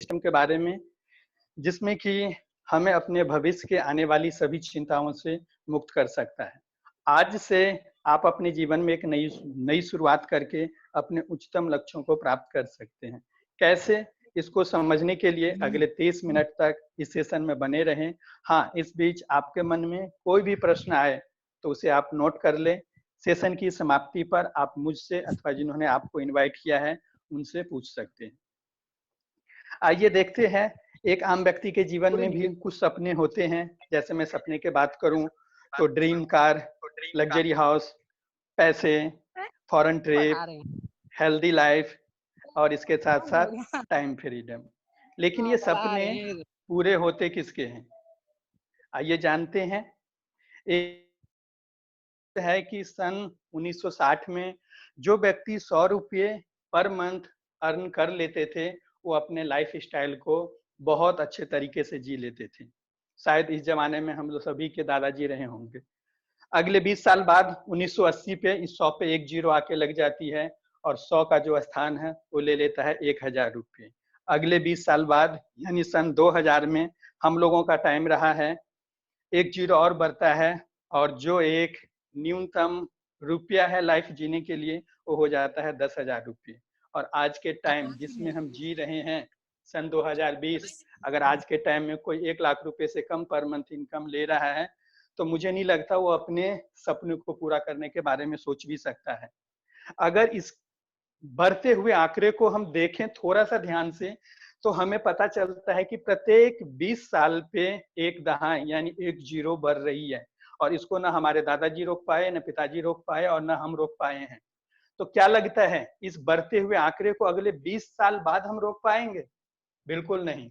System के बारे में, जिसमें कि हमें अपने भविष्य के आने वाली सभी चिंताओं से मुक्त कर सकता है। आज से आप अपने जीवन में एक नई नई शुरुआत करके अपने उच्चतम लक्ष्यों को प्राप्त कर सकते हैं। कैसे? इसको समझने के लिए अगले 30 मिनट तक इस सेशन में बने रहें। हाँ, इस बीच आपके मन में कोई भी प्रश्न आए, तो उसे आप नोट कर लें। सेशन की समाप्ति पर आप मुझसे अथवा जिन्होंने आपको इनवाइट किया है, उनसे पूछ सकते हैं। आइए देखते हैं, एक आम व्यक्ति के जीवन में भी कुछ सपने होते हैं। जैसे मैं सपने की बात करूं तो ड्रीम कार, लग्जरी हाउस, पैसे, फॉरेन ट्रिप, हेल्दी लाइफ और इसके साथ साथ टाइम फ्रीडम। लेकिन ये सपने पूरे होते किसके हैं? आइए जानते हैं। एक है कि सन 1960 में जो व्यक्ति 100 रुपये पर मंथ अर्न कर लेते थे, वो अपने लाइफ स्टाइल को बहुत अच्छे तरीके से जी लेते थे। शायद इस जमाने में हम लोग सभी के दादाजी रहे होंगे। अगले 20 साल बाद 1980 पे इस 100 पे एक जीरो आके लग जाती है और 100 का जो स्थान है वो ले लेता है 1000 रुपये। अगले 20 साल बाद यानी सन 2000 में हम लोगों का टाइम रहा है, एक जीरो और बढ़ता है और जो एक न्यूनतम रुपया है लाइफ जीने के लिए, वो हो जाता है 10,000 रुपये। और आज के टाइम जिसमें हम जी रहे हैं, सन 2020, अगर आज के टाइम में कोई 1 लाख रुपए से कम पर मंथ इनकम ले रहा है, तो मुझे नहीं लगता वो अपने सपने को पूरा करने के बारे में सोच भी सकता है। अगर इस बढ़ते हुए आंकड़े को हम देखें थोड़ा सा ध्यान से, तो हमें पता चलता है कि प्रत्येक 20 साल पे एक दहाई यानी एक जीरो बढ़ रही है और इसको ना हमारे दादाजी रोक पाए, ना पिताजी रोक पाए और ना हम रोक पाए हैं। तो क्या लगता है, इस बढ़ते हुए आंकड़े को अगले 20 साल बाद हम रोक पाएंगे? बिल्कुल नहीं।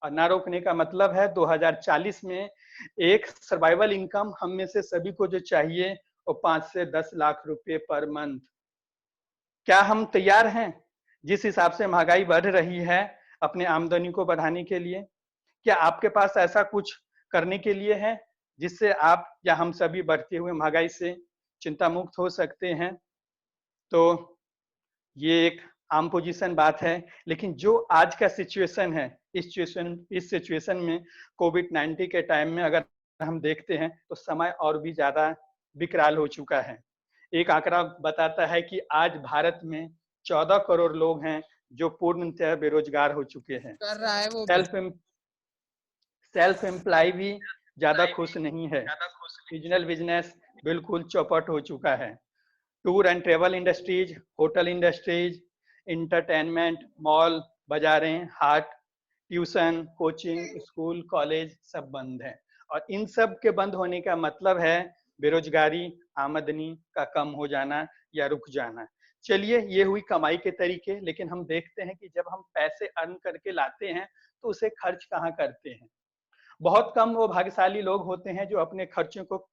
और ना रोकने का मतलब है 2040 में एक सर्वाइवल इनकम हम में से सभी को जो चाहिए, वो 5 से 10 लाख रुपए पर मंथ। क्या हम तैयार हैं जिस हिसाब से महंगाई बढ़ रही है अपने आमदनी को बढ़ाने के लिए? क्या आपके पास ऐसा कुछ करने के लिए है जिससे आप या हम सभी बढ़ते हुए महंगाई से चिंता मुक्त हो सकते हैं? तो ये एक आम पोजीशन बात है, लेकिन जो आज का सिचुएशन है, इस सिचुएशन में कोविड-19 के टाइम में अगर हम देखते हैं तो समय और भी ज्यादा विकराल हो चुका है। एक आंकड़ा बताता है कि आज भारत में 14 करोड़ लोग हैं जो पूर्णतः बेरोजगार हो चुके हैं। कर रहा है वो सेल्फ एम्प्लॉय भी ज्यादा खुश नहीं है। सीजनल बिजनेस बिल्कुल चौपट हो चुका है। Tour and travel industries, hotel industries, entertainment, mall, बाजारें, हाट, ट्यूशन, कोचिंग, स्कूल, कॉलेज सब बंद है। और इन सब के बंद होने का मतलब है बेरोजगारी, आमदनी का कम हो जाना या रुक जाना। चलिए, ये हुई कमाई के तरीके, लेकिन हम देखते हैं कि जब हम पैसे अर्न करके लाते हैं तो उसे खर्च कहाँ करते हैं? बहुत कम वो भाग्यशाली लोग होते हैं जो अपने खर्चों को,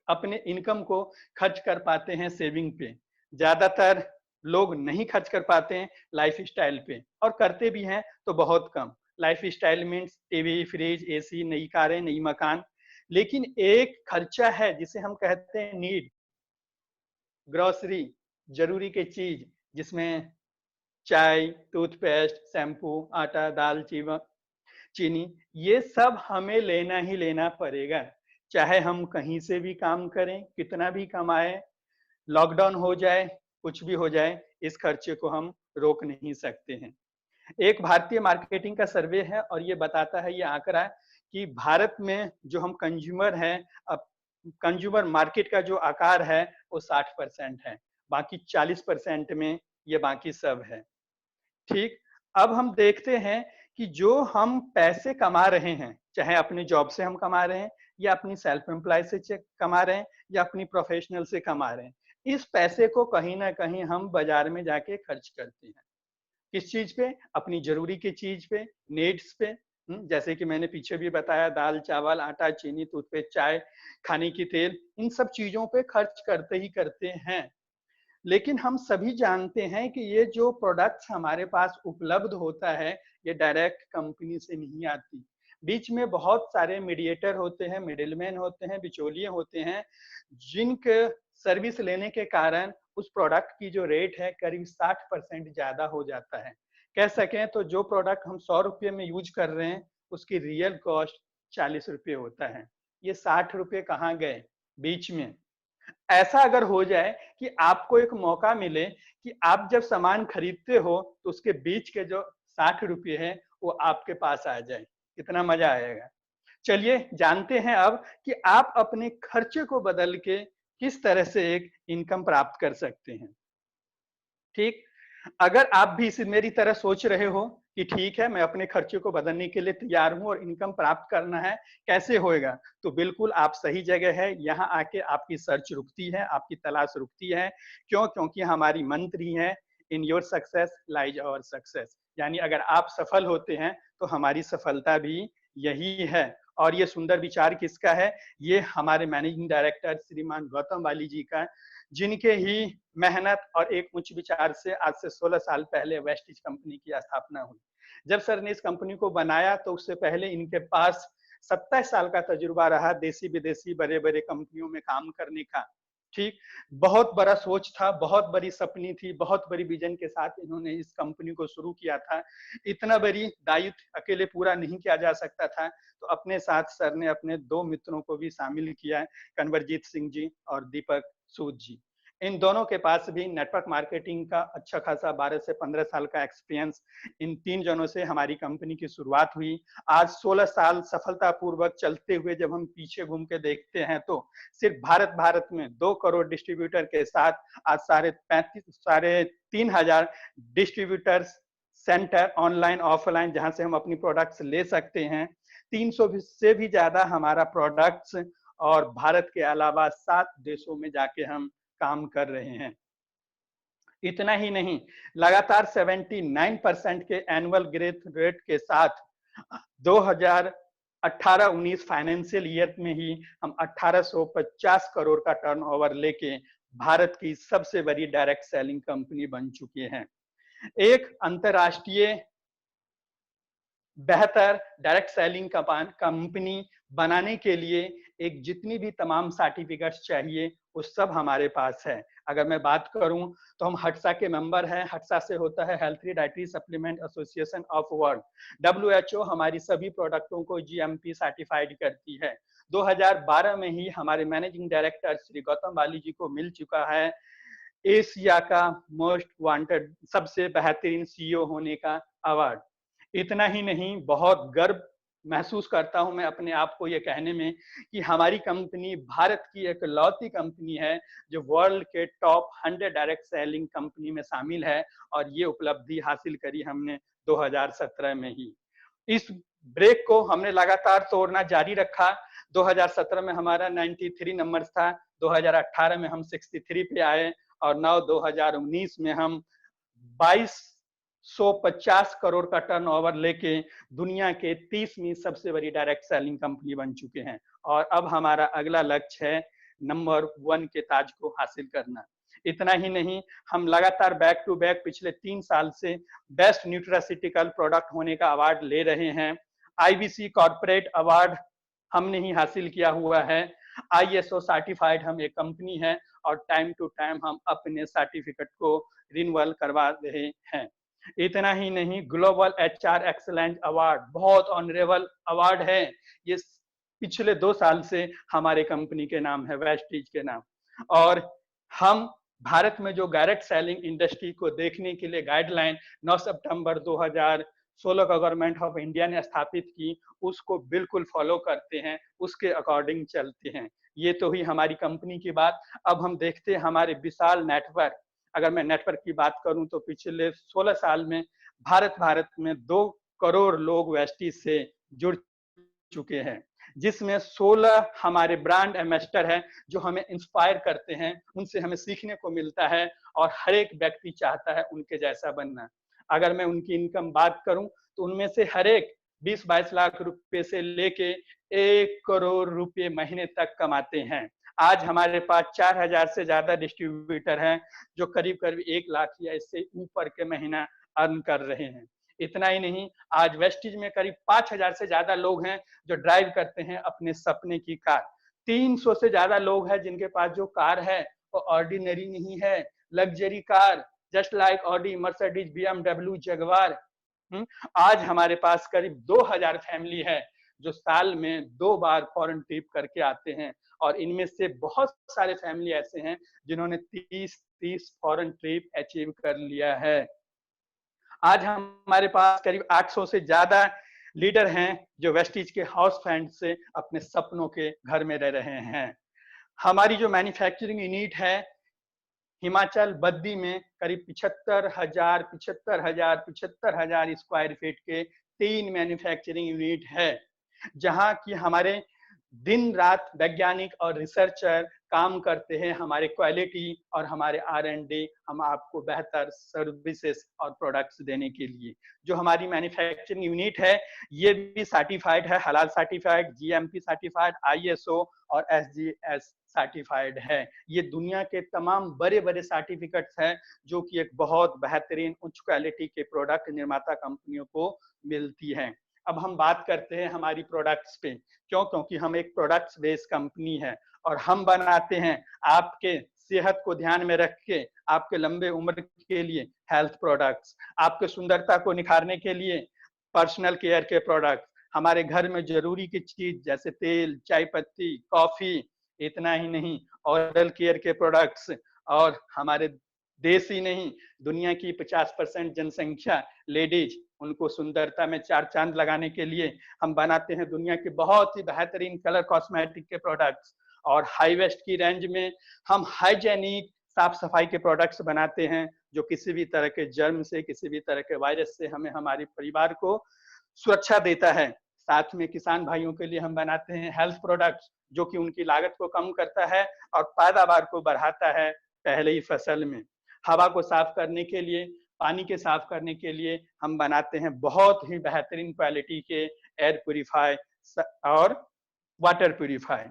अपने इनकम को खर्च कर पाते हैं सेविंग पे। ज्यादातर लोग नहीं खर्च कर पाते हैं लाइफ स्टाइल पे, और करते भी हैं तो बहुत कम। Life style means TV, fridge, AC, नई कारें, नई मकान। लेकिन एक खर्चा है जिसे हम कहते हैं नीड, ग्रोसरी, जरूरी की चीज, जिसमें चाय, टूथपेस्ट, शैम्पू, आटा, दाल, चीनी, ये सब हमें लेना ही लेना पड़ेगा। चाहे हम कहीं से भी काम करें, कितना भी कमाएं, लॉकडाउन हो जाए, कुछ भी हो जाए, इस खर्चे को हम रोक नहीं सकते हैं। एक भारतीय मार्केटिंग का सर्वे है और ये बताता है, ये आंकड़ा, कि भारत में जो हम कंज्यूमर हैं, अब कंज्यूमर मार्केट का जो आकार है वो 60% है। बाकी 40% में ये बाकी सब है। ठीक। अब हम देखते हैं कि जो हम पैसे कमा रहे हैं, चाहे अपनी जॉब से हम कमा रहे हैं या अपनी सेल्फ एम्प्लॉय से कमा रहे हैं या अपनी प्रोफेशनल से कमा रहे हैं, इस पैसे को कहीं ना कहीं हम बाजार में जाके खर्च करते हैं। किस चीज पे? अपनी जरूरी की चीज पे, नीड्स पे। जैसे कि मैंने पीछे भी बताया, दाल, चावल, आटा, चीनी, टूथपेस्ट, चाय, खाने की तेल, इन सब चीजों पे खर्च करते ही करते हैं। लेकिन हम सभी जानते हैं कि ये जो प्रोडक्ट्स हमारे पास उपलब्ध होता है, ये डायरेक्ट कंपनी से नहीं आती। बीच में बहुत सारे मीडिएटर होते हैं, मिडिलमैन होते हैं, बिचौलिए होते हैं, जिनके सर्विस लेने के कारण उस प्रोडक्ट की जो रेट है करीब 60% ज्यादा हो जाता है। कह सकें तो जो प्रोडक्ट हम 100 रुपये में यूज कर रहे हैं उसकी रियल कॉस्ट 40 रुपये होता है। ये 60 रुपये कहाँ गए बीच में। ऐसा अगर हो जाए कि आपको एक मौका मिले कि आप जब सामान खरीदते हो तो उसके बीच के जो 60 रुपये हैं वो आपके पास आ जाए, कितना मजा आएगा। चलिए जानते हैं अब कि आप अपने खर्चे को बदल के किस तरह से एक इनकम प्राप्त कर सकते हैं। ठीक, अगर आप भी इस मेरी तरह सोच रहे हो कि ठीक है मैं अपने खर्चे को बदलने के लिए तैयार हूं और इनकम प्राप्त करना है, कैसे होएगा, तो बिल्कुल आप सही जगह है। यहाँ आके आपकी सर्च रुकती है, आपकी तलाश रुकती है। क्यों? क्योंकि हमारी मंत्र ही है, in your success lies our success, यानी अगर आप सफल होते हैं तो हमारी सफलता भी यही है। और ये सुंदर विचार किसका है? ये हमारे मैनेजिंग डायरेक्टर श्रीमान गौतम वाली जी का, जिनके ही मेहनत और एक उच्च विचार से आज से 16 साल पहले वेस्टिज कंपनी की स्थापना हुई। जब सर ने इस कंपनी को बनाया तो उससे पहले इनके पास 27 साल का तजुर्बा रहा देसी विदेशी बड़े बड़े कंपनियों में काम करने का। ठीक, बहुत बड़ा सोच था, बहुत बड़ी सपनी थी, बहुत बड़ी विजन के साथ इन्होंने इस कंपनी को शुरू किया था। इतना बड़ी दायित्व अकेले पूरा नहीं किया जा सकता था, तो अपने साथ सर ने अपने 2 मित्रों को भी शामिल किया, कंवरजीत सिंह जी और दीपक सूद जी। इन दोनों के पास भी नेटवर्क मार्केटिंग का अच्छा खासा 12 से 15 साल का एक्सपीरियंस। इन 3 जनों से हमारी कंपनी की शुरुआत हुई। आज 16 साल सफलतापूर्वक चलते हुए जब हम पीछे घूम के देखते हैं तो सिर्फ भारत में 2 करोड़ डिस्ट्रीब्यूटर के साथ आज 3,500 डिस्ट्रीब्यूटर्स सेंटर ऑनलाइन ऑफलाइन जहां से हम अपनी प्रोडक्ट्स ले सकते हैं। 300 से भी ज्यादा हमारा प्रोडक्ट्स और भारत के अलावा 7 देशों में जाके हम काम कर रहे हैं। इतना ही नहीं, लगातार 79% के एनुअल ग्रोथ रेट के साथ 2018-19 फाइनेंशियल ईयर में ही हम 1850 करोड़ का टर्नओवर लेके भारत की सबसे बड़ी डायरेक्ट सेलिंग कंपनी बन चुके हैं। एक अंतरराष्ट्रीय बेहतर डायरेक्ट सेलिंग कंपनी बनाने के लिए एक जितनी भी तमाम सर्टिफिकेट्स चाहिए वो सब हमारे पास है। अगर मैं बात करूं तो हम हट्सा के मेंबर हैं। हट्सा से होता है healthy dietary supplement association of world. WHO हमारी सभी प्रोडक्टों को GMP सर्टिफाइड करती है। 2012 में ही हमारे मैनेजिंग डायरेक्टर श्री गौतम वाली जी को मिल चुका है एशिया का मोस्ट वांटेड सबसे बेहतरीन CEO होने का अवार्ड। इतना ही नहीं, बहुत गर्व महसूस करता हूं मैं अपने आप को ये कहने में कि हमारी कंपनी भारत की एक लौती कंपनी है जो वर्ल्ड के टॉप 100 डायरेक्ट सेलिंग कंपनी में शामिल है, और ये उपलब्धि हासिल करी हमने 2017 में ही। इस ब्रेक को हमने लगातार तोड़ना जारी रखा। 2017 में हमारा 93 नंबर था, 2018 में हम 63 पे आए और 2019 में हम 2250 करोड़ का टर्नओवर लेके दुनिया के 30वीं सबसे बड़ी डायरेक्ट सेलिंग कंपनी बन चुके हैं। और अब हमारा अगला लक्ष्य है नंबर 1 के ताज को हासिल करना। इतना ही नहीं, हम लगातार बैक टू बैक पिछले 3 साल से बेस्ट न्यूट्रासिटिकल प्रोडक्ट होने का अवार्ड ले रहे हैं। IBC कॉर्पोरेट अवार्ड हमने ही हासिल किया हुआ है। ISO सर्टिफाइड हम एक कंपनी है और टाइम टू टाइम हम अपने सर्टिफिकेट को रिन्यूअल करवा रहे हैं। इतना ही नहीं, ग्लोबल HR एक्सीलेंस अवार्ड बहुत ऑनरेबल अवार्ड है। ये पिछले 2 साल से हमारे कंपनी के नाम है, वेस्टीज के नाम। और हम भारत में जो डायरेक्ट सेलिंग इंडस्ट्री को देखने के लिए गाइडलाइन 9 सितंबर 2016 का गवर्नमेंट ऑफ इंडिया ने स्थापित की, उसको बिल्कुल फॉलो करते हैं, उसके अकॉर्डिंग चलते हैं। ये तो ही हमारी कंपनी की बात। अब हम देखते हैं हमारे विशाल नेटवर्क। अगर मैं नेटवर्क की बात करूं तो पिछले 16 साल में भारत में 2 करोड़ लोग वेस्टीज से जुड़ चुके हैं, जिसमें 16 हमारे ब्रांड एम्बेसडर हैं जो हमें इंस्पायर करते हैं, उनसे हमें सीखने को मिलता है और हर एक व्यक्ति चाहता है उनके जैसा बनना। अगर मैं उनकी इनकम बात करूं तो उनमें से हर एक 20-22 लाख रुपए से लेके 1 करोड़ रुपए महीने तक कमाते हैं। आज हमारे पास 4000 से ज्यादा डिस्ट्रीब्यूटर हैं जो करीब करीब 1 लाख या इससे ऊपर के महीना अर्न कर रहे हैं। इतना ही नहीं, आज वेस्टीज में करीब 5000 से ज्यादा लोग हैं जो ड्राइव करते हैं अपने सपने की कार। 300 से ज्यादा लोग हैं जिनके पास जो कार है वो ऑर्डिनरी नहीं है, luxury car, just like Audi, Mercedes, BMW, Jaguar. आज हमारे पास करीब 2000 फैमिली है जो साल में 2 बार फॉरेन ट्रिप करके आते हैं, और इनमें से बहुत सारे फैमिली ऐसे हैं जिन्होंने 30 फॉरेन ट्रिप अचीव कर लिया है। आज हमारे पास करीब 800 से ज्यादा लीडर हैं जो वेस्टिज के हाउस फ्रेंड से अपने सपनों के घर में रह रहे हैं। हमारी जो मैन्युफैक्चरिंग यूनिट है हिमाचल बद्दी में करीब 75,000 स्क्वायर फीट के 3 मैन्युफैक्चरिंग यूनिट है, जहां की हमारे दिन रात वैज्ञानिक और रिसर्चर काम करते हैं हमारे क्वालिटी और हमारे R&D, हम आपको बेहतर सर्विसेज और प्रोडक्ट्स देने के लिए। जो हमारी मैन्युफैक्चरिंग यूनिट है ये भी सर्टिफाइड है, हलाल सर्टिफाइड, GMP सर्टिफाइड, ISO और SGS सर्टिफाइड है। ये दुनिया के तमाम बड़े बड़े सर्टिफिकेट्स हैं जो कि एक बहुत बेहतरीन उच्च क्वालिटी के प्रोडक्ट निर्माता कंपनियों को मिलती हैं। अब हम बात करते हैं हमारी प्रोडक्ट्स पे, क्योंकि हम एक प्रोडक्ट्स बेस्ड कंपनी है और हम बनाते हैं आपके सेहत को ध्यान में रख के आपके लंबे उम्र के लिए हेल्थ प्रोडक्ट्स, आपके सुंदरता को निखारने के लिए पर्सनल केयर के प्रोडक्ट्स, हमारे घर में जरूरी की चीज जैसे तेल, चाय पत्ती, कॉफी, इतना ही नहीं ओरल केयर के प्रोडक्ट्स, और हमारे देश ही नहीं दुनिया की 50% जनसंख्या लेडीज, उनको सुंदरता में 4 चांद लगाने के लिए हम बनाते हैं दुनिया के बहुत ही बेहतरीन कलर कॉस्मेटिक के प्रोडक्ट्स। और हाई वेस्ट की रेंज में हम हाइजेनिक साफ सफाई के प्रोडक्ट्स बनाते हैं जो किसी भी तरह के जर्म से, किसी भी तरह के वायरस से हमें हमारे परिवार को सुरक्षा देता है। साथ में किसान भाइयों के लिए हम बनाते हैं हेल्थ प्रोडक्ट्स जो कि उनकी लागत को कम करता है और पैदावार को बढ़ाता है पहले ही फसल में। हवा को साफ करने के लिए, पानी के साफ करने के लिए हम बनाते हैं बहुत ही बेहतरीन क्वालिटी के एयर प्यूरिफाई और वाटर प्यूरिफाई।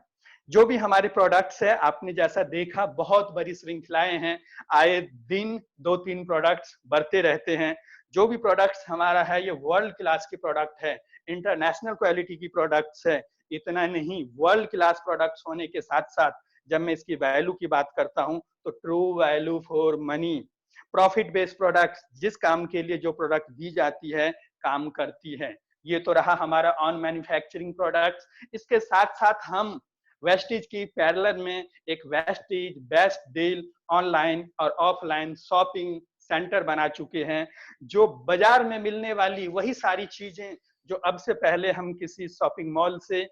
जो भी हमारे प्रोडक्ट्स है आपने जैसा देखा बहुत बड़ी श्रृंखलाएं हैं, आए दिन 2-3 प्रोडक्ट्स बढ़ते रहते हैं। जो भी प्रोडक्ट्स हमारा है ये वर्ल्ड क्लास की प्रोडक्ट है, इंटरनेशनल क्वालिटी की प्रोडक्ट्स है। इतना नहीं, वर्ल्ड क्लास प्रोडक्ट्स होने के साथ साथ जब मैं इसकी वैल्यू की बात करता हूं तो true value for money, profit based products, जिस काम के लिए जो प्रोडक्ट दी जाती है काम करती है। ये तो रहा हमारा ऑन मैन्युफैक्चरिंग प्रोडक्ट्स। इसके साथ साथ हम वेस्टिज की पैरेलल में एक वेस्टिज बेस्ट डील ऑनलाइन और ऑफलाइन शॉपिंग सेंटर बना चुके हैं, जो बाजार में मिलने वाली वही सारी चीजें जो अब से पहले हम किसी शॉपिंग मॉल से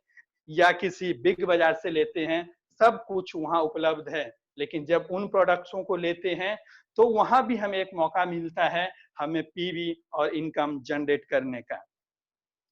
या किसी बिग बाजार से लेते हैं, सब कुछ वहां उपलब्ध है। लेकिन जब उन प्रोडक्ट्सों को लेते हैं तो वहां भी हमें एक मौका मिलता है हमें पीवी और इनकम जनरेट करने का।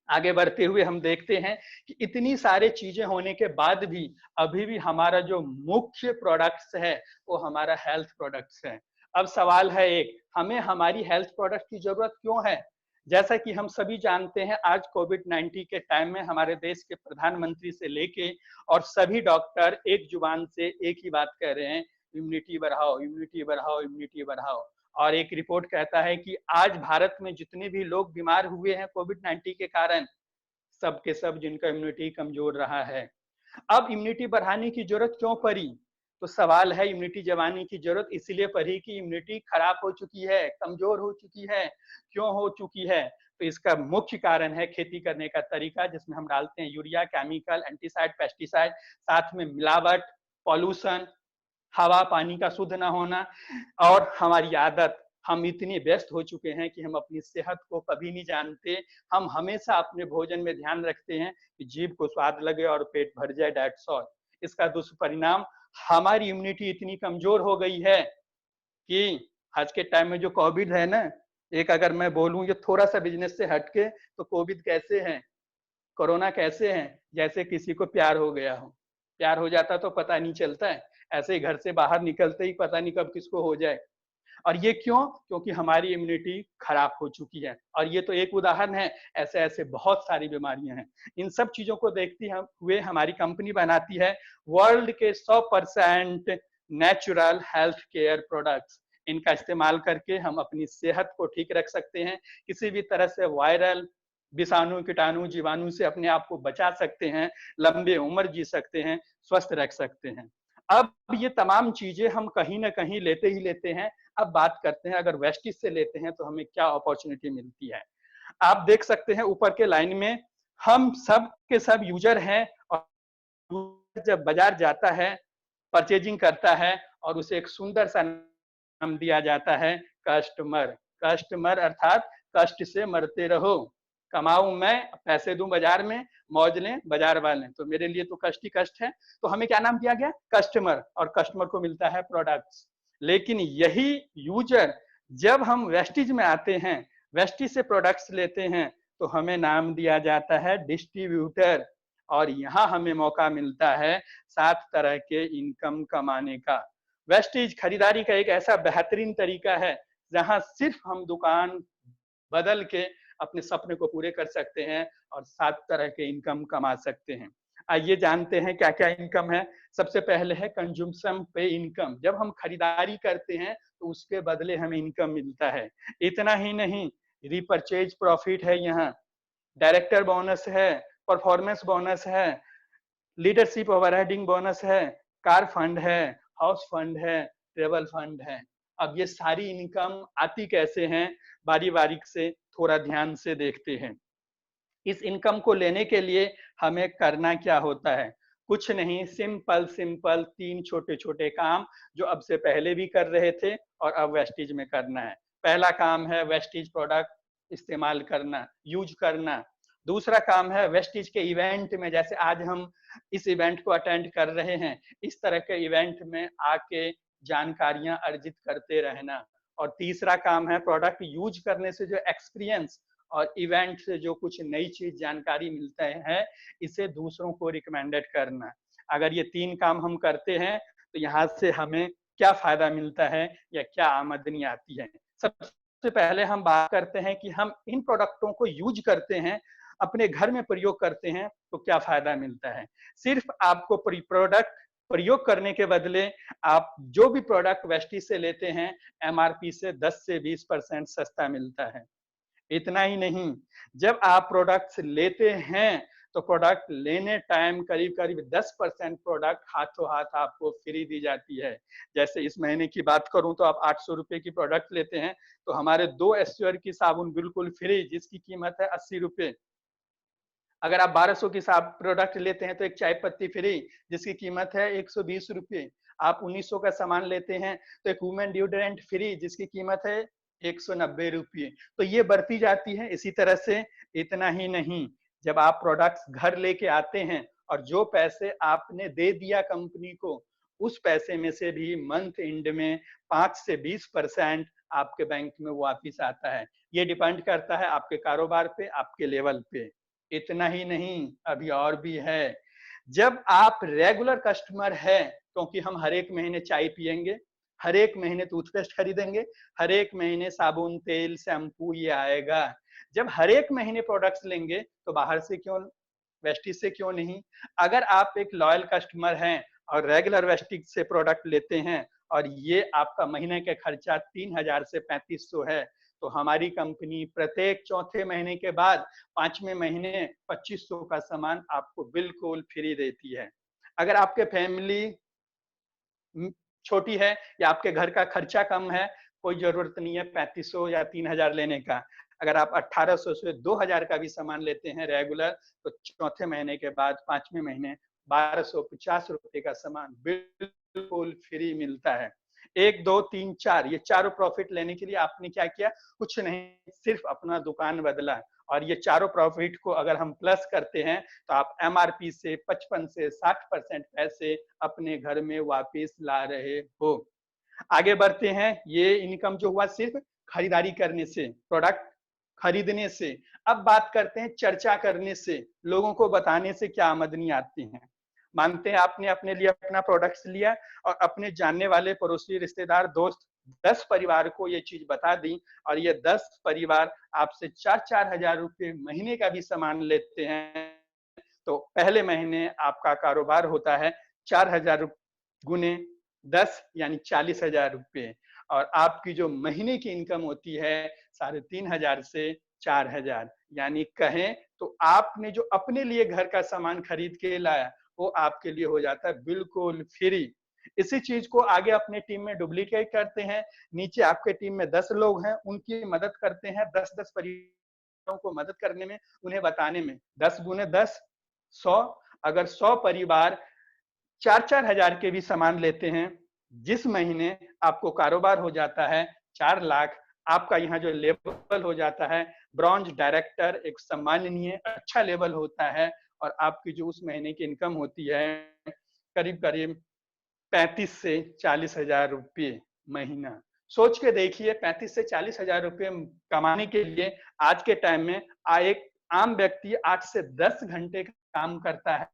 आगे बढ़ते हुए हम देखते हैं कि इतनी सारे चीजें होने के बाद भी अभी भी हमारा जो मुख्य प्रोडक्ट्स है वो हमारा हेल्थ प्रोडक्ट्स है। अब सवाल है एक, हमें हमारी हेल्थ प्रोडक्ट की जरूरत क्यों है? जैसा कि हम सभी जानते हैं आज कोविड-19 के टाइम में हमारे देश के प्रधानमंत्री से लेके और सभी डॉक्टर एक जुबान से एक ही बात कह रहे हैं, इम्यूनिटी बढ़ाओ, इम्यूनिटी बढ़ाओ, इम्यूनिटी बढ़ाओ। और एक रिपोर्ट कहता है कि आज भारत में जितने भी लोग बीमार हुए हैं कोविड-19 के कारण, सब के सब जिनका इम्यूनिटी कमजोर रहा है। अब इम्यूनिटी बढ़ाने की जरूरत क्यों पड़ी? तो सवाल है इम्यूनिटी जमाने की जरूरत इसलिए पड़ी कि इम्यूनिटी खराब हो चुकी है, कमजोर हो चुकी है। क्यों हो चुकी है? तो इसका मुख्य कारण है खेती करने का तरीका, जिसमें हम डालते हैं यूरिया, केमिकल, एंटीसाइड, पेस्टिसाइड, साथ में मिलावट, पॉल्यूशन, हवा पानी का शुद्ध ना होना, और हमारी आदत। हम इतने व्यस्त हो चुके हैं कि हम अपनी सेहत को कभी नहीं जानते। हम हमेशा अपने भोजन में ध्यान रखते हैं कि जीभ को स्वाद लगे और पेट भर जाए, दैट्स ऑल। इसका दुष्परिणाम हमारी इम्यूनिटी इतनी कमजोर हो गई है कि आज के टाइम में जो कोविड है ना, एक अगर मैं बोलूं ये थोड़ा सा बिजनेस से हटके, तो कोविड कैसे है, कोरोना कैसे है, जैसे किसी को प्यार हो गया हो। प्यार हो जाता तो पता नहीं चलता है, ऐसे ही घर से बाहर निकलते ही पता नहीं कब किसको हो जाए। और ये क्यों? क्योंकि हमारी इम्यूनिटी खराब हो चुकी है। और ये तो एक उदाहरण है, ऐसे ऐसे बहुत सारी बीमारियां हैं। इन सब चीजों को देखते हुए हमारी कंपनी बनाती है वर्ल्ड के 100% नेचुरल हेल्थ केयर प्रोडक्ट्स। इनका इस्तेमाल करके हम अपनी सेहत को ठीक रख सकते हैं, किसी भी तरह से वायरल, विषाणु, कीटाणु, जीवाणु से अपने आप को बचा सकते हैं, लंबे उम्र जी सकते हैं, स्वस्थ रख सकते हैं। अब ये तमाम चीजें हम कहीं ना कहीं लेते ही लेते हैं। अब बात करते हैं अगर वेस्टिज से लेते हैं तो हमें क्या अपॉर्चुनिटी मिलती है। आप देख सकते हैं ऊपर के लाइन में हम सब के सब यूजर हैं, और जब बाजार जाता है, परचेजिंग करता है, और उसे एक सुंदर सा नाम दिया जाता है कस्टमर। कस्टमर अर्थात कष्ट से मरते रहो, कमाऊं मैं, पैसे दूं बाजार में, मौज लें बाजार वाले, तो मेरे लिए तो कष्ट ही कष्ट है। तो हमें क्या नाम दिया गया? कस्टमर, और कस्टमर को मिलता है प्रोडक्ट्स। लेकिन यही यूजर जब हम वेस्टीज में आते हैं, वेस्टीज से प्रोडक्ट्स लेते हैं, तो हमें नाम दिया जाता है डिस्ट्रीब्यूटर, और यहाँ हमें मौका मिलता है 7 तरह के इनकम कमाने का। वेस्टीज खरीदारी का एक ऐसा बेहतरीन तरीका है जहां सिर्फ हम दुकान बदल के अपने सपने को पूरे कर सकते हैं और 7 तरह के इनकम कमा सकते हैं। आइए जानते हैं क्या क्या इनकम है। सबसे पहले है कंज्यूमशन पे इनकम। जब हम खरीदारी करते हैं तो उसके बदले हमें इनकम मिलता है। इतना ही नहीं, रिपर्चेज प्रॉफिट है, यहाँ डायरेक्टर बोनस है, परफॉर्मेंस बोनस है, लीडरशिप ओवरराइडिंग बोनस है, कार फंड है, हाउस फंड है, ट्रेवल फंड है। अब ये सारी इनकम आती कैसे हैं, बारी बारीक से थोड़ा ध्यान से देखते हैं। इस इनकम को लेने के लिए हमें करना क्या होता है? कुछ नहीं, सिंपल सिंपल 3 छोटे छोटे काम जो अब से पहले भी कर रहे थे और अब वेस्टीज में करना है। पहला काम है वेस्टीज प्रोडक्ट इस्तेमाल करना, यूज करना। दूसरा काम है वेस्टीज के इवेंट में, जैसे आज हम इस इवेंट को अटेंड कर रहे हैं, इस तरह के इवेंट में आके जानकारियां अर्जित करते रहना। और तीसरा काम है प्रोडक्ट यूज करने से जो एक्सपीरियंस और इवेंट से जो कुछ नई चीज जानकारी मिलता है, इसे दूसरों को रिकमेंडेड करना। अगर ये 3 काम हम करते हैं तो यहाँ से हमें क्या फायदा मिलता है या क्या आमदनी आती है। सबसे पहले हम बात करते हैं कि हम इन प्रोडक्टों को यूज करते हैं, अपने घर में प्रयोग करते हैं तो क्या फायदा मिलता है। सिर्फ आपको प्रोडक्ट प्रयोग करने के बदले आप जो भी प्रोडक्ट वेस्टीज से लेते हैं, एमआरपी से 10 से 20% सस्ता मिलता है। इतना ही नहीं, जब आप प्रोडक्ट्स लेते हैं तो प्रोडक्ट लेने टाइम करीब करीब 10% प्रोडक्ट हाथों हाथ आपको फ्री दी जाती है। जैसे इस महीने की बात करूं तो आप 800 रुपए की प्रोडक्ट लेते हैं तो हमारे 2 एस्योर की साबुन बिल्कुल फ्री, जिसकी कीमत है 80 रुपए। अगर आप 1200 की प्रोडक्ट लेते हैं तो एक चाय पत्ती फ्री, जिसकी कीमत है 120 रुपये। आप 1900 का सामान लेते हैं तो एक वुमेन डिओड्रेंट फ्री, जिसकी कीमत है 190 रुपये। तो ये बढ़ती जाती है इसी तरह से। इतना ही नहीं, जब आप प्रोडक्ट्स घर लेके आते हैं और जो पैसे आपने दे दिया कंपनी को, उस पैसे में से भी मंथ एंड में 5 से 20% आपके बैंक में वापिस आता है। ये डिपेंड करता है आपके कारोबार पे, आपके लेवल पे। इतना ही नहीं, अभी और भी है। जब आप रेगुलर कस्टमर है, क्योंकि हम हर एक महीने चाय पियेंगे, हर एक महीने टूथपेस्ट खरीदेंगे, हर एक महीने साबुन, तेल, शैम्पू ये आएगा। जब हर एक महीने प्रोडक्ट्स लेंगे तो बाहर से क्यों, वेस्टीज से क्यों नहीं? अगर आप एक लॉयल कस्टमर हैं और रेगुलर वेस्टीज से प्रोडक्ट लेते हैं और ये आपका महीने का खर्चा 3000 से 3500 है, तो हमारी कंपनी प्रत्येक चौथे महीने के बाद 5वें महीने 2500 का सामान आपको बिल्कुल फ्री देती है। अगर आपके फैमिली छोटी है या आपके घर का खर्चा कम है, कोई जरूरत नहीं है 3500 या 3000 लेने का। अगर आप 1800 से 2000 का भी सामान लेते हैं रेगुलर, तो चौथे महीने के बाद 5वें महीने 1250 रुपए का सामान बिल्कुल फ्री मिलता है। 1, 2, 3, 4 ये चारों प्रॉफिट लेने के लिए आपने क्या किया? कुछ नहीं, सिर्फ अपना दुकान बदला। और ये चारों प्रॉफिट को अगर हम प्लस करते हैं तो आप एमआरपी से 55 से 60% पैसे अपने घर में वापस ला रहे हो। आगे बढ़ते हैं। ये इनकम जो हुआ सिर्फ खरीदारी करने से, प्रोडक्ट खरीदने से। अब बात करते हैं चर्चा करने से, लोगों को बताने से क्या आमदनी आती है। मानते हैं आपने अपने लिए अपना प्रोडक्ट्स लिया और अपने जानने वाले पड़ोसी, रिश्तेदार, दोस्त 10 परिवार को ये चीज बता दी, और ये 10 परिवार आपसे 4-4 हजार रुपये महीने का भी सामान लेते हैं, तो पहले महीने आपका कारोबार होता है 4000 गुने 10 यानी 40,000 रुपये, और आपकी जो महीने की इनकम होती है 3500 से 4000, यानी कहें तो आपने जो अपने लिए घर का सामान खरीद के लाया वो आपके लिए हो जाता है बिल्कुल फ्री। इसी चीज को आगे अपने टीम में डुप्लीकेट करते हैं। नीचे आपके टीम में 10 लोग हैं, उनकी मदद करते हैं, 10-10 परिवार को मदद करने में, उन्हें बताने में। 10 गुने 10 100, अगर 100 परिवार 4-4 हजार के भी सामान लेते हैं, जिस महीने आपको कारोबार हो जाता है 4 लाख, आपका यहाँ जो लेवल हो जाता है ब्रॉन्ज डायरेक्टर, एक सम्माननीय अच्छा लेवल होता है, और आपकी जो उस महीने की इनकम होती है करीब करीब 35 से 40 हजार रुपये महीना। सोच के देखिए, 35 से 40 हजार रुपये कमाने के लिए आज के टाइम में एक आम व्यक्ति 8 से 10 घंटे काम करता है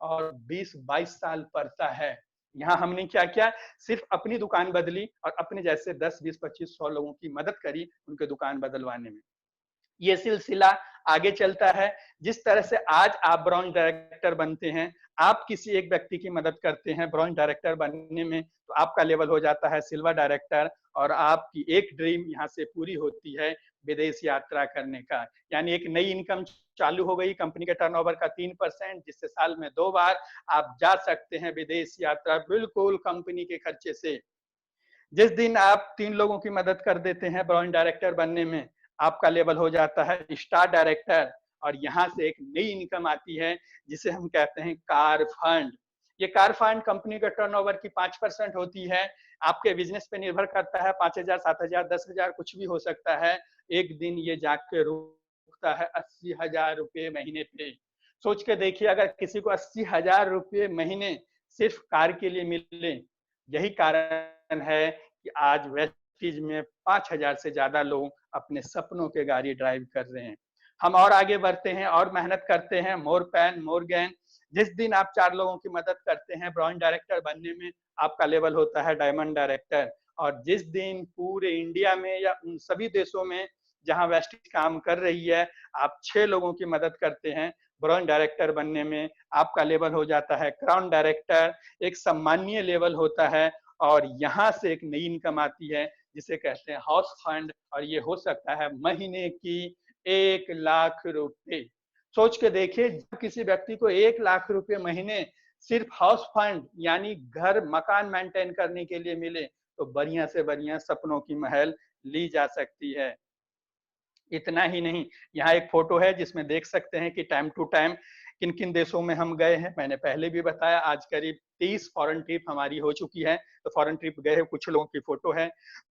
और 20-22 साल पढ़ता है। यहाँ हमने क्या किया, सिर्फ अपनी दुकान बदली और अपने जैसे 10, 20, 25, 100 लोगों की मदद करी उनके दुकान बदलवाने में। ये सिलसिला आगे चलता है। जिस तरह से आज आप ब्रॉन्ज डायरेक्टर बनते हैं, आप किसी एक व्यक्ति की मदद करते हैं ब्रॉन्ज डायरेक्टर बनने में, तो आपका लेवल हो जाता है सिल्वर डायरेक्टर, और आपकी एक ड्रीम यहाँ से पूरी होती है विदेश यात्रा करने का। यानी एक नई इनकम चालू हो गई कंपनी के टर्नओवर का 3%, जिससे साल में 2 बार आप जा सकते हैं विदेश यात्रा, बिल्कुल कंपनी के खर्चे से। जिस दिन आप 3 लोगों की मदद कर देते हैं ब्रॉन्ज डायरेक्टर बनने में, आपका लेवल हो जाता है स्टार डायरेक्टर, और यहाँ से एक नई इनकम आती है जिसे हम कहते हैं कार फंड। ये कार फंड कंपनी के टर्नओवर की 5% होती है। आपके बिजनेस पे निर्भर करता है, 5,000, 7,000, 10,000 कुछ भी हो सकता है। एक दिन ये जाके रुकता है 80,000 रुपये महीने पे। सोच के देखिए, अगर किसी को 80,000 रुपये महीने सिर्फ कार के लिए मिले, यही कारण है कि आज वेस्टीज में 5,000 से ज्यादा लोग अपने सपनों के गाड़ी ड्राइव कर रहे हैं। हम और आगे बढ़ते हैं और मेहनत करते हैं, मोर पैन मोर गैन। जिस दिन आप 4 लोगों की मदद करते हैं ब्रॉन्ज डायरेक्टर बनने में, आपका लेवल होता है डायमंड डायरेक्टर। और जिस दिन पूरे इंडिया में या उन सभी देशों में जहां वेस्टीज काम कर रही है, आप 6 लोगों की मदद करते हैं ब्रॉन्ज डायरेक्टर बनने में, आपका लेवल हो जाता है क्राउन डायरेक्टर, एक सम्मानीय लेवल होता है। और यहाँ से एक नई इनकम आती है जिसे कहते हैं हाउस फंड, और ये हो सकता है महीने की 1 लाख रुपए। सोच के देखिए, जब किसी व्यक्ति को 1 लाख रुपए महीने सिर्फ हाउस फंड यानी घर मकान मेंटेन करने के लिए मिले, तो बढ़िया से बढ़िया सपनों की महल ली जा सकती है। इतना ही नहीं, यहाँ एक फोटो है जिसमें देख सकते हैं कि टाइम टू टाइम किन किन देशों में हम गए हैं। मैंने पहले भी बताया, आज करीब 30 फॉरेन ट्रिप हमारी हो चुकी है, तो फॉरेन ट्रिप गए कुछ लोगों की फोटो है।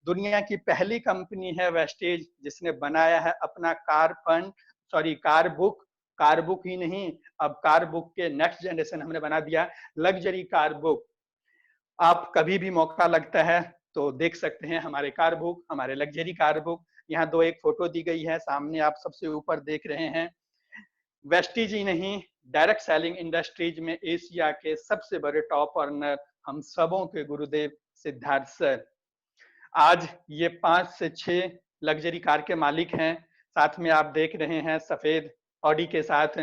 दुनिया की पहली कंपनी है वेस्टेज जिसने बनाया है अपना car fund, sorry car book ही नहीं, अब कार बुक के नेक्स्ट जनरेशन हमने बना दिया लग्जरी कार बुक। आप कभी भी मौका लगता है तो देख सकते हैं हमारे कार बुक, हमारे लग्जरी कार बुक। यहाँ दो एक फोटो दी गई है, सामने आप सबसे ऊपर देख रहे हैं। वेस्टीज ही नहीं, डायरेक्ट सेलिंग इंडस्ट्रीज में एशिया के सबसे बड़े टॉप अर्नर हम सबों के गुरुदेव सिद्धार्थ सर आज ये 5 से 6 लग्जरी कार के मालिक हैं। साथ में आप देख रहे हैं सफेद ऑडी के साथ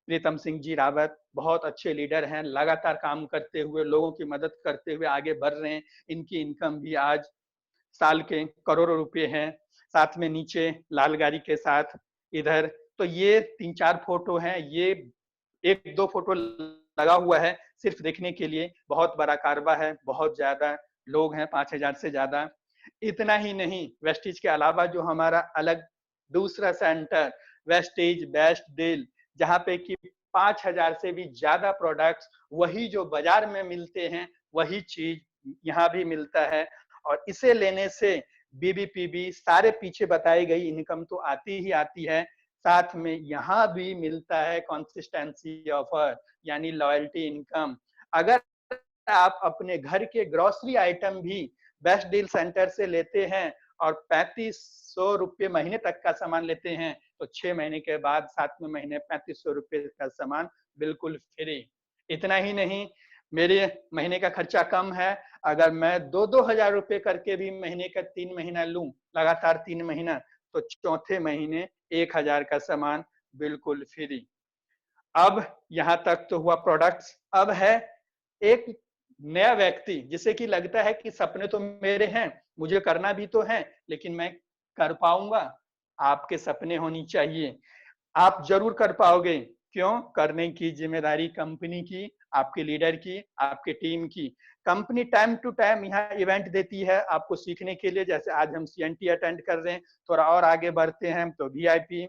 प्रीतम सिंह जी रावत, बहुत अच्छे लीडर हैं, लगातार काम करते हुए लोगों की मदद करते हुए आगे बढ़ रहे हैं। इनकी इनकम भी आज साल के करोड़ों रुपए हैं। साथ में नीचे लाल गाड़ी के साथ इधर, तो ये 3-4 फोटो हैं, ये 1-2 फोटो लगा हुआ है सिर्फ देखने के लिए। बहुत बड़ा कारवा है, बहुत ज्यादा लोग हैं, 5,000 से ज्यादा। इतना ही नहीं, वेस्टीज के अलावा जो हमारा अलग दूसरा सेंटर वेस्टीज बेस्ट डील, जहाँ पे कि 5,000 से भी ज्यादा प्रोडक्ट्स वही जो बाजार में मिलते हैं वही चीज यहाँ भी मिलता है। और इसे लेने से बीबीपीबी सारे पीछे बताई गई इनकम तो आती ही आती है, साथ में यहाँ भी मिलता है कंसिस्टेंसी ऑफर यानी लॉयल्टी इनकम। अगर आप अपने घर के ग्रोसरी आइटम भी बेस्ट डील सेंटर से लेते हैं और 3,500 रुपये महीने तक का सामान लेते हैं, तो 6 महीने के बाद 7वें महीने 3,500 रुपये का सामान बिल्कुल फ्री। इतना ही नहीं, मेरे महीने का खर्चा कम है, अगर मैं 2-2 हजार रुपये करके भी महीने का 3 महीना लूं, लगातार 3 महीना, तो चौथे महीने 1,000 का सामान बिल्कुल फ्री। अब यहाँ तक तो हुआ प्रोडक्ट्स, अब है एक नया व्यक्ति जिसे कि लगता है कि सपने तो मेरे हैं, मुझे करना भी तो है, लेकिन मैं कर पाऊंगा? आपके सपने होनी चाहिए, आप जरूर कर पाओगे। क्यों? करने की जिम्मेदारी कंपनी की, आपके लीडर की, आपके टीम की। कंपनी टाइम टू टाइम यहाँ इवेंट देती है आपको सीखने के लिए, जैसे आज हम CNT अटेंड कर रहे हैं, थोड़ा और आगे बढ़ते हैं तो VIP,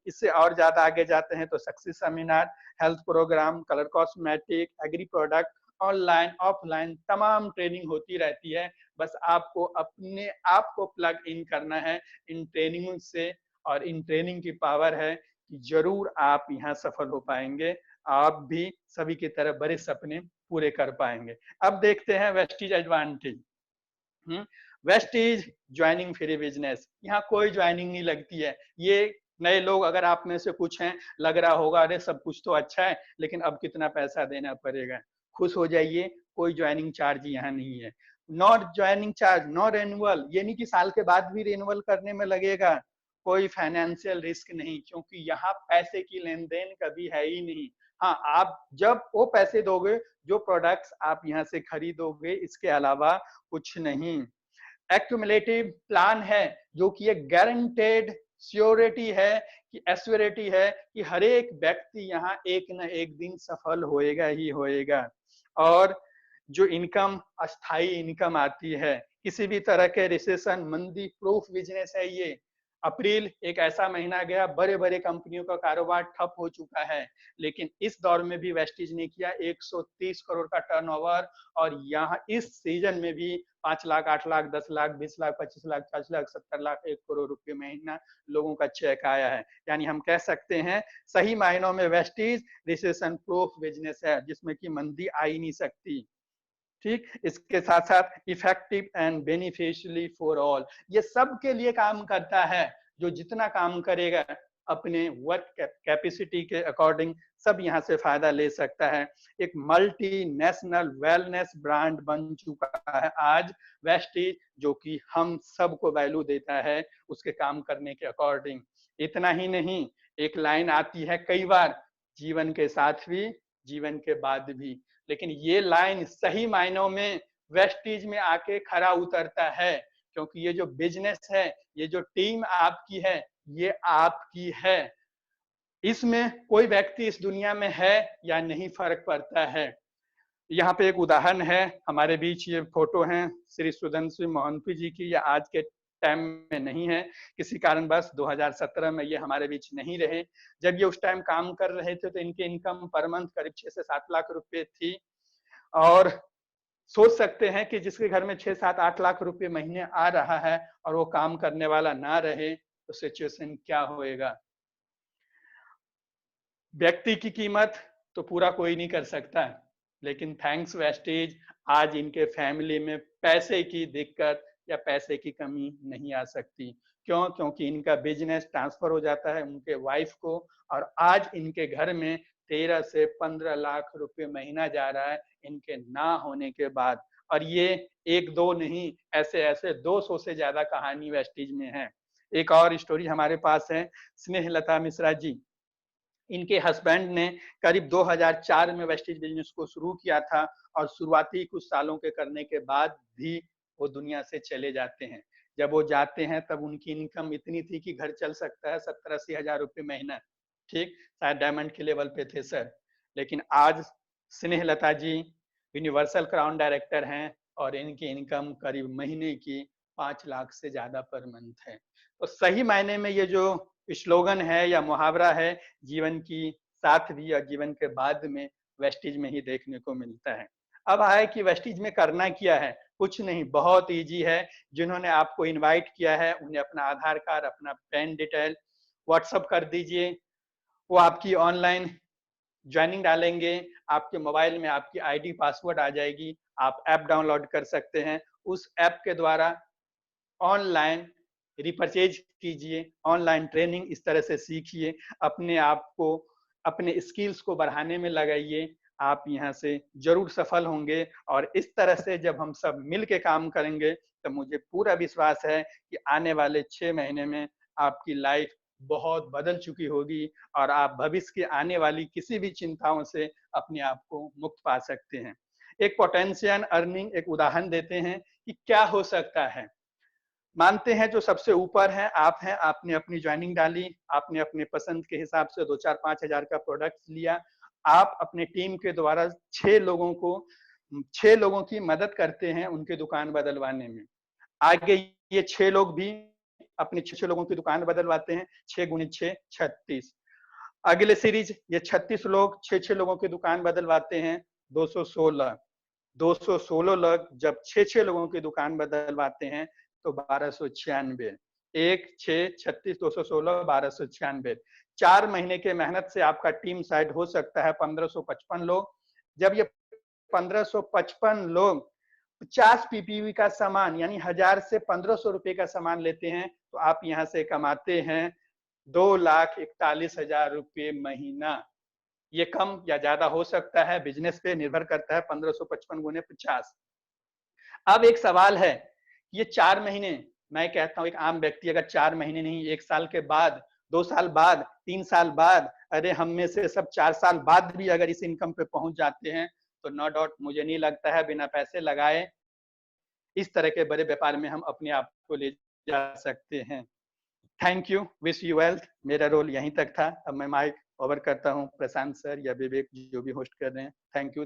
इससे और ज्यादा आगे जाते हैं तो success seminar, health program, colour cosmetic, agri product, online offline तमाम ट्रेनिंग होती रहती है। बस आपको अपने आप को प्लग इन करना है इन ट्रेनिंग से, और इन ट्रेनिंग की पावर है कि जरूर आप यहाँ सफल हो पाएंगे, आप भी सभी की तरह बड़े सपने पूरे कर पाएंगे। अब देखते हैं Vestige advantage. Vestige joining free business, यहाँ कोई ज्वाइनिंग नहीं लगती है। ये नए लोग अगर आप में से कुछ हैं, लग रहा होगा अरे सब कुछ तो अच्छा है लेकिन अब कितना पैसा देना पड़ेगा, खुश हो जाइए, कोई ज्वाइनिंग चार्ज यहाँ नहीं है। Not joining charge, no renewal, ये नहीं कि साल के बाद भी रेन्युअल करने में लगेगा। कोई फाइनेंशियल रिस्क नहीं, क्योंकि यहाँ पैसे की लेन देन कभी है ही नहीं। हाँ, आप जब वो पैसे दोगे जो प्रोडक्ट्स आप यहाँ से खरीदोगे, इसके अलावा कुछ नहीं। एक्यूमुलेटिव प्लान है जो कि एक गारंटेड श्योरिटी है कि एश्योरिटी है कि हर एक व्यक्ति यहाँ एक न एक दिन सफल होएगा ही होएगा। और जो इनकम अस्थाई इनकम आती है, किसी भी तरह के रिसेशन मंदी प्रूफ बिजनेस है ये। अप्रैल एक ऐसा महीना गया, बड़े बड़े कंपनियों का कारोबार ठप हो चुका है, लेकिन इस दौर में भी वेस्टीज ने किया 130 करोड़ का टर्नओवर, और यहाँ इस सीजन में भी 5 लाख, 8 लाख, 10 लाख, 20 लाख, 25 लाख, 40 लाख, 70 लाख, 1 करोड़ रुपए महीना लोगों का चेक आया है। यानी हम कह सकते हैं सही मायनों में वेस्टीज रिसेशन प्रूफ बिजनेस है, जिसमें कि मंदी आ ही नहीं सकती। ठीक, इसके साथ साथ effective and beneficially for all, ये सब के लिए काम करता है। जो जितना काम करेगा अपने वर्क कैपेसिटी के अकॉर्डिंग सब यहाँ से फायदा ले सकता है। एक मल्टी नेशनल वेलनेस ब्रांड बन चुका है आज वेस्टीज, जो कि हम सबको वैल्यू देता है उसके काम करने के अकॉर्डिंग। इतना ही नहीं, एक लाइन आती है कई बार, जीवन के साथ भी जीवन के बाद भी, लेकिन ये लाइन सही मायनों में वेस्टीज में आके खरा उतरता है, क्योंकि ये जो बिजनेस है, ये जो टीम आपकी है, ये आपकी है। इसमें कोई व्यक्ति इस दुनिया में है या नहीं फर्क पड़ता है। यहाँ पे एक उदाहरण है, हमारे बीच ये फोटो है श्री सुधांशु मोहंती जी की, या आज के टाइम में नहीं है, किसी कारणवश 2017 में ये हमारे बीच नहीं रहे। जब ये उस टाइम काम कर रहे थे तो इनके इनकम पर मंथ करीब 6 से 7 लाख रुपए थी, और सोच सकते हैं कि जिसके घर में 6, 7, 8 लाख रुपए महीने आ रहा है और वो काम करने वाला ना रहे तो सिचुएशन क्या होएगा। व्यक्ति की कीमत तो पूरा कोई नहीं कर सकता, लेकिन थैंक्स वेस्टीज आज इनके फैमिली में पैसे की दिक्कत या पैसे की कमी नहीं आ सकती। क्यों? क्योंकि इनका बिजनेस ट्रांसफर हो जाता है उनके वाइफ को, और आज इनके घर में 13 से 15 लाख रुपए महीना जा रहा है इनके ना होने के बाद। और ये एक दो नहीं, ऐसे ऐसे 200 से ज्यादा कहानी वेस्टीज में है। एक और स्टोरी हमारे पास है, स्नेहलता मिश्रा जी, इनके हस्बैंड ने करीब 2004 में वेस्टीज बिजनेस को शुरू किया था, और शुरुआती कुछ सालों के करने के बाद भी वो दुनिया से चले जाते हैं। जब वो जाते हैं तब उनकी इनकम इतनी थी कि घर चल सकता है 70-80 हजार रुपये महीना, ठीक, शायद डायमंड के लेवल पे थे सर। लेकिन आज स्नेहलता जी यूनिवर्सल क्राउन डायरेक्टर हैं, और इनकी इनकम करीब महीने की 5 लाख से ज्यादा पर मंथ है। तो सही मायने में ये जो स्लोगन है या मुहावरा है, जीवन की साथ भी और जीवन के बाद में वेस्टीज में ही देखने को मिलता है। अब आए कि वेस्टीज में करना क्या है, कुछ नहीं, बहुत इजी है। जिन्होंने आपको इनवाइट किया है उन्हें अपना आधार कार्ड, अपना पैन डिटेल व्हाट्सअप कर दीजिए, वो आपकी ऑनलाइन ज्वाइनिंग डालेंगे, आपके मोबाइल में आपकी आईडी पासवर्ड आ जाएगी, आप ऐप डाउनलोड कर सकते हैं। उस ऐप के द्वारा ऑनलाइन रिपर्चेज कीजिए, ऑनलाइन ट्रेनिंग इस तरह से सीखिए, अपने आप को, अपने स्किल्स को बढ़ाने में लगाइए, आप यहाँ से जरूर सफल होंगे। और इस तरह से जब हम सब मिल के काम करेंगे तो मुझे पूरा विश्वास है कि आने वाले 6 महीने में आपकी लाइफ बहुत बदल चुकी होगी, और आप भविष्य की आने वाली किसी भी चिंताओं से अपने आप को मुक्त पा सकते हैं। एक पोटेंशियल अर्निंग एक उदाहरण देते हैं कि क्या हो सकता है। मानते हैं जो सबसे ऊपर है आप हैं, आपने अपनी ज्वाइनिंग डाली, आपने अपने पसंद के हिसाब से 2, 4, 5 हजार का प्रोडक्ट लिया, आप अपने टीम के द्वारा 6 लोगों की मदद करते हैं उनके दुकान बदलवाने में। आगे ये 6 लोग भी अपनी 6 लोगों की दुकान बदलवाते हैं। 6 गुणे 6 36। अगले सीरीज ये 36 लोग 6 लोगों की दुकान बदलवाते हैं। 216। 216 लोग जब 6 लोगों की दुकान बदलवाते हैं तो 1296। 1 6 36 216 1296। 4 महीने के मेहनत से आपका टीम साइड हो सकता है 1555 लोग। जब ये 1555 लोग 50 पीपीवी का सामान यानी 1000 से 1500 रुपए का सामान लेते हैं तो आप यहाँ से कमाते हैं 2,41,000 रुपए महीना। ये कम या ज्यादा हो सकता है, बिजनेस पे निर्भर करता है। 1555 गुने 50। अब एक सवाल है, ये 4 महीने, मैं कहता हूं एक आम व्यक्ति अगर 4 महीने नहीं 1 साल के बाद, 2 साल बाद, 3 साल बाद, अरे हम में से सब 4 साल बाद भी अगर इस इनकम पे पहुंच जाते हैं तो नो डाउट मुझे नहीं लगता है बिना पैसे लगाए इस तरह के बड़े व्यापार में हम अपने आप को ले जा सकते हैं। Thank you, wish you wealth. मेरा रोल यहीं तक था। अब मैं माइक ओवर करता हूं प्रशांत सर या विवेक जो भी होस्ट कर रहे हैं। Thank you.